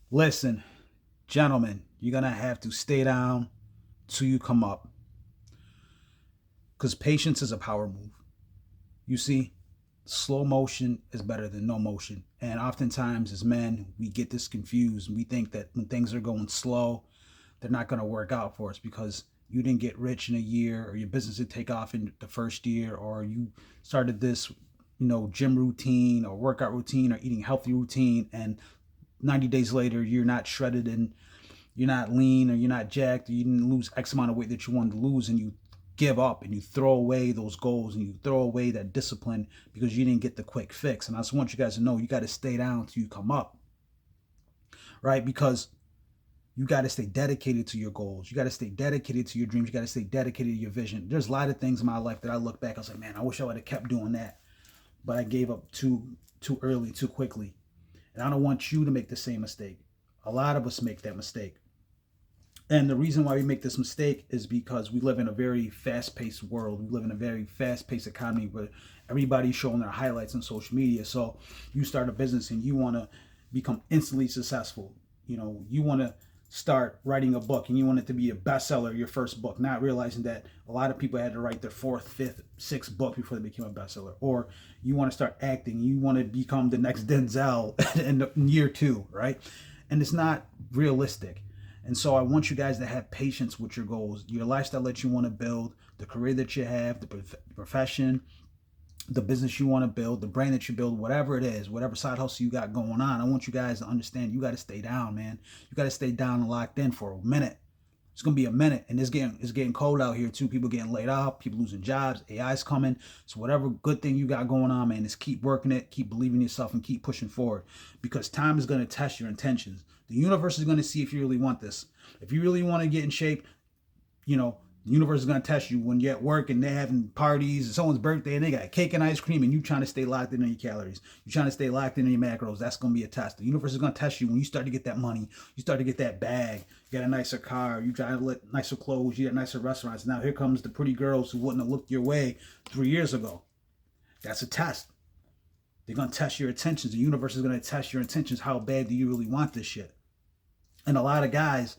Listen, gentlemen, you're going to have to stay down till you come up because patience is a power move. You see, slow motion is better than no motion. And oftentimes, as men, we get this confused. We think that when things are going slow, they're not going to work out for us because you didn't get rich in a year, or your business didn't take off in the first year, or you started this, gym routine or workout routine or eating healthy routine, and 90 days later, you're not shredded and you're not lean or you're not jacked, or you didn't lose X amount of weight that you wanted to lose, and you give up and you throw away those goals and you throw away that discipline because you didn't get the quick fix. And I just want you guys to know you got to stay down till you come up, right? Because you got to stay dedicated to your goals. You got to stay dedicated to your dreams. You got to stay dedicated to your vision. There's a lot of things in my life that I look back, I was like, man, I wish I would have kept doing that, but I gave up too early, too quickly. And I don't want you to make the same mistake. A lot of us make that mistake. And the reason why we make this mistake is because we live in a very fast-paced world. We live in a very fast-paced economy where everybody's showing their highlights on social media. So you start a business and you want to become instantly successful. You want to start writing a book and you want it to be a bestseller, your first book, not realizing that a lot of people had to write their fourth, fifth, sixth book before they became a bestseller. Or you want to start acting, you want to become the next Denzel in year two, right? And it's not realistic. And so I want you guys to have patience with your goals, your lifestyle that you want to build, the career that you have, the profession, the business you want to build, the brand that you build, whatever it is, whatever side hustle you got going on. I want you guys to understand you got to stay down, man. You got to stay down and locked in for a minute. It's gonna be a minute, and it's getting cold out here too. People getting laid off, people losing jobs, AI's coming. So whatever good thing you got going on, man, just keep working it, keep believing in yourself, and keep pushing forward. Because time is gonna test your intentions. The universe is gonna see if you really want this. If you really want to get in shape, the universe is going to test you when you're at work and they're having parties and someone's birthday and they got cake and ice cream and you trying to stay locked in on your calories. You're trying to stay locked in on your macros. That's going to be a test. The universe is going to test you when you start to get that money. You start to get that bag. You got a nicer car. You try to get nicer clothes. You got nicer restaurants. Now here comes the pretty girls who wouldn't have looked your way 3 years ago. That's a test. They're going to test your intentions. The universe is going to test your intentions. How bad do you really want this shit? And a lot of guys,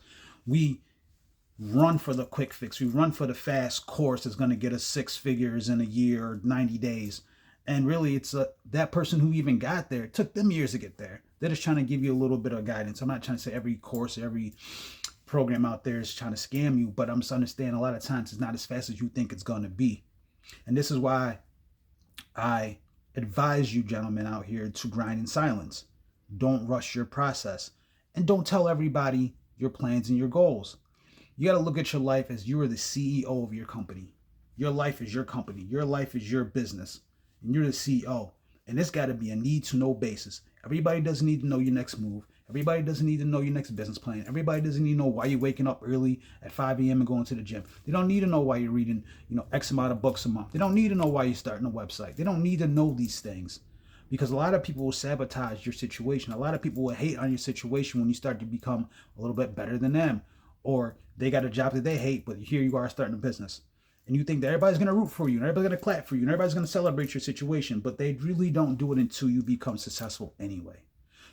we run for the quick fix. We run for the fast course that's going to get us six figures in a year or 90 days. And really, it's that person who even got there. It took them years to get there. They're just trying to give you a little bit of guidance. I'm not trying to say every course, every program out there is trying to scam you, but I'm just understanding a lot of times it's not as fast as you think it's going to be. And this is why I advise you gentlemen out here to grind in silence. Don't rush your process. And don't tell everybody your plans and your goals. You got to look at your life as you are the CEO of your company. Your life is your company. Your life is your business. And you're the CEO. And it's got to be a need to know basis. Everybody doesn't need to know your next move. Everybody doesn't need to know your next business plan. Everybody doesn't need to know why you're waking up early at 5 a.m. and going to the gym. They don't need to know why you're reading, X amount of books a month. They don't need to know why you're starting a website. They don't need to know these things. Because a lot of people will sabotage your situation. A lot of people will hate on your situation when you start to become a little bit better than them. Or they got a job that they hate, but here you are starting a business. And you think that everybody's going to root for you, and everybody's going to clap for you, and everybody's going to celebrate your situation, but they really don't do it until you become successful anyway.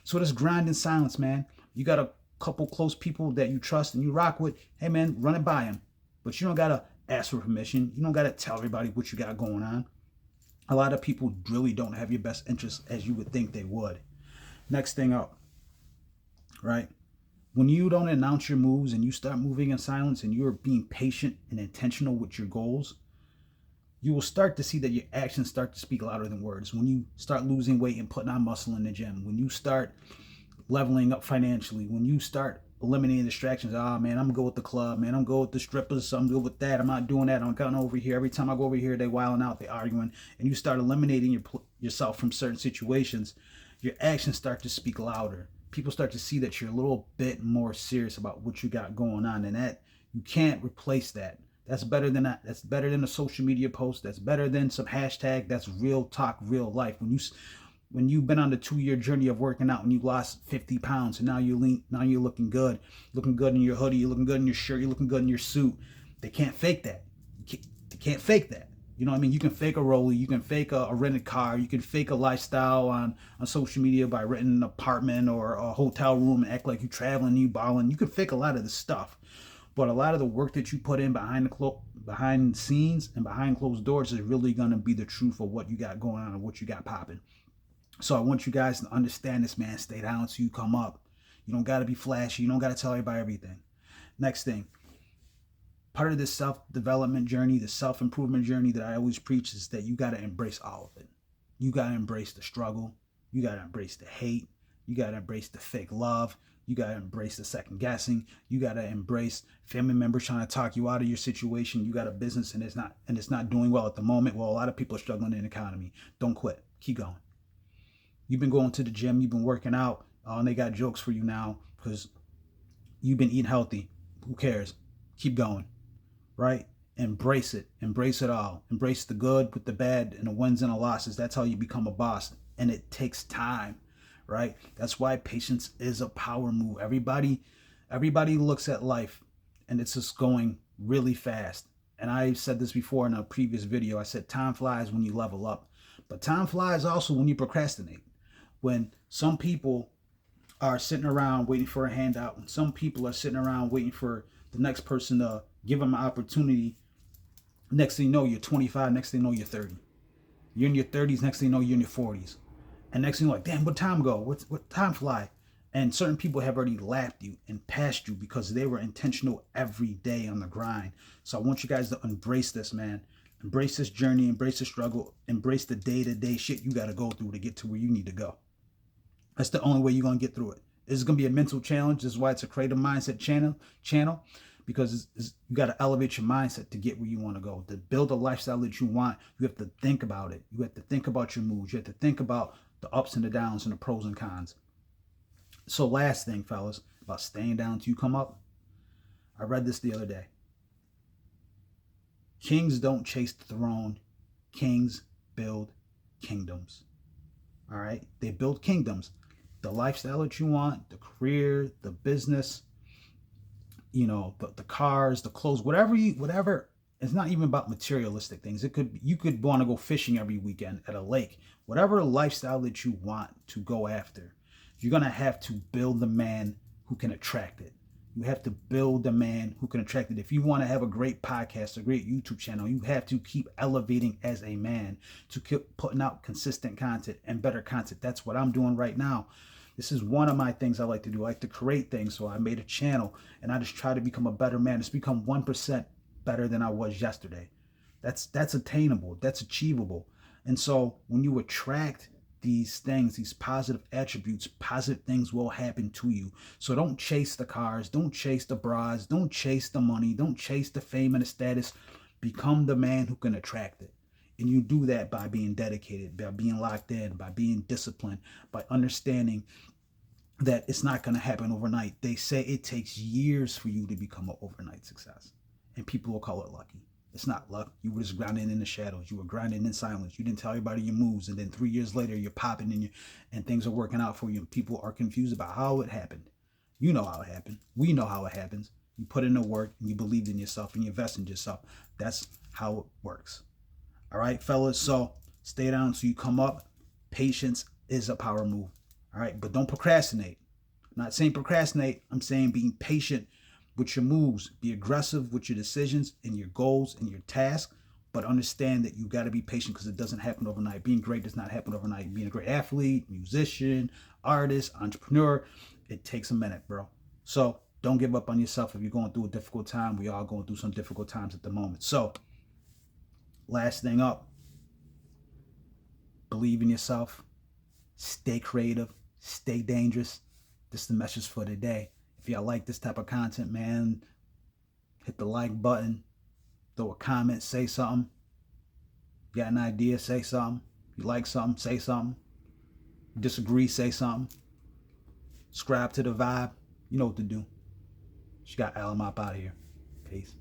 So just grind in silence, man. You got a couple close people that you trust and you rock with. Hey, man, run it by them. But you don't got to ask for permission. You don't got to tell everybody what you got going on. A lot of people really don't have your best interests as you would think they would. Next thing up, right? When you don't announce your moves and you start moving in silence and you're being patient and intentional with your goals, you will start to see that your actions start to speak louder than words. When you start losing weight and putting on muscle in the gym, when you start leveling up financially, when you start eliminating distractions. Oh man, I'm good with the club, man. I'm good with the strippers. I'm good with that. I'm not doing that. I'm going over here. Every time I go over here, they wilding out, they arguing, and you start eliminating yourself from certain situations. Your actions start to speak louder. People start to see that you're a little bit more serious about what you got going on, and that you can't replace that. That's better than that. That's better than a social media post. That's better than some hashtag. That's real talk, real life. When you've been on the 2-year journey of working out and you lost 50 pounds and now you're lean, now you're looking good in your hoodie, you're looking good in your shirt, you're looking good in your suit. They can't fake that. They can't fake that. You know what I mean? You can fake a rollie, you can fake a rented car, you can fake a lifestyle on social media by renting an apartment or a hotel room and act like you traveling, you balling. You can fake a lot of this stuff. But a lot of the work that you put in behind the scenes and behind closed doors is really gonna be the truth of what you got going on and what you got popping. So I want you guys to understand this, man. Stay down until you come up. You don't gotta be flashy. You don't gotta tell everybody everything. Next thing, part of this self-development journey, the self-improvement journey that I always preach is that you gotta embrace all of it. You gotta embrace the struggle. You gotta embrace the hate. You gotta embrace the fake love. You gotta embrace the second guessing. You gotta embrace family members trying to talk you out of your situation. You got a business and it's not doing well at the moment. Well, a lot of people are struggling in the economy. Don't quit. Keep going. You've been going to the gym. You've been working out. And they got jokes for you now because you've been eating healthy. Who cares? Keep going. Right? Embrace it. Embrace it all. Embrace the good with the bad and the wins and the losses. That's how you become a boss. And it takes time. Right? That's why patience is a power move. Everybody looks at life and it's just going really fast. And I said this before in a previous video. I said time flies when you level up. But time flies also when you procrastinate. When some people are sitting around waiting for a handout, when some people are sitting around waiting for the next person to give them an opportunity, next thing you know, you're 25, next thing you know, you're 30. You're in your 30s, next thing you know, you're in your 40s. And next thing you're like, damn, what time go? What time fly? And certain people have already lapped you and passed you because they were intentional every day on the grind. So I want you guys to embrace this, man. Embrace this journey, embrace the struggle, embrace the day-to-day shit you got to go through to get to where you need to go. That's the only way you're going to get through it. It's going to be a mental challenge. This is why it's a creative mindset channel because you got to elevate your mindset to get where you want to go. To build a lifestyle that you want, you have to think about it. You have to think about your moves. You have to think about the ups and the downs and the pros and cons. So last thing, fellas, about staying down till you come up. I read this the other day. Kings don't chase the throne. Kings build kingdoms. All right? They build kingdoms. The lifestyle that you want, the career, the business, the cars, the clothes, whatever. It's not even about materialistic things. You could want to go fishing every weekend at a lake. Whatever lifestyle that you want to go after, you're going to have to build the man who can attract it. You have to build the man who can attract it. If you want to have a great podcast, a great YouTube channel, you have to keep elevating as a man, to keep putting out consistent content and better content. That's what I'm doing right now. This is one of my things I like to do. I like to create things. So I made a channel and I just try to become a better man. Just become 1% better than I was yesterday. That's attainable. That's achievable. And so when you attract these things, these positive attributes, positive things will happen to you. So don't chase the cars, don't chase the bras, don't chase the money, don't chase the fame and the status. Become the man who can attract it. And you do that by being dedicated, by being locked in, by being disciplined, by understanding that it's not going to happen overnight. They say it takes years for you to become an overnight success. And people will call it lucky. It's not luck. You were just grinding in the shadows. You were grinding in silence. You didn't tell everybody your moves. And then 3 years later, you're popping and things are working out for you. And people are confused about how it happened. You know how it happened. We know how it happens. You put in the work and you believed in yourself and you invest in yourself. That's how it works. All right, fellas. So stay down so you come up. Patience is a power move. All right, but don't procrastinate. I'm not saying procrastinate. I'm saying being patient with your moves. Be aggressive with your decisions and your goals and your tasks, but understand that you got to be patient because it doesn't happen overnight. Being great does not happen overnight. Being a great athlete, musician, artist, entrepreneur, it takes a minute, bro. So don't give up on yourself if you're going through a difficult time. We all going through some difficult times at the moment. So last thing up, believe in yourself, stay creative, stay dangerous. This is the message for today. If y'all like this type of content, man, hit the like button, throw a comment, say something. You got an idea, say something. You like something, say something. You disagree, say something. Subscribe to the vibe. You know what to do. You got Al. I'm out of here. Peace.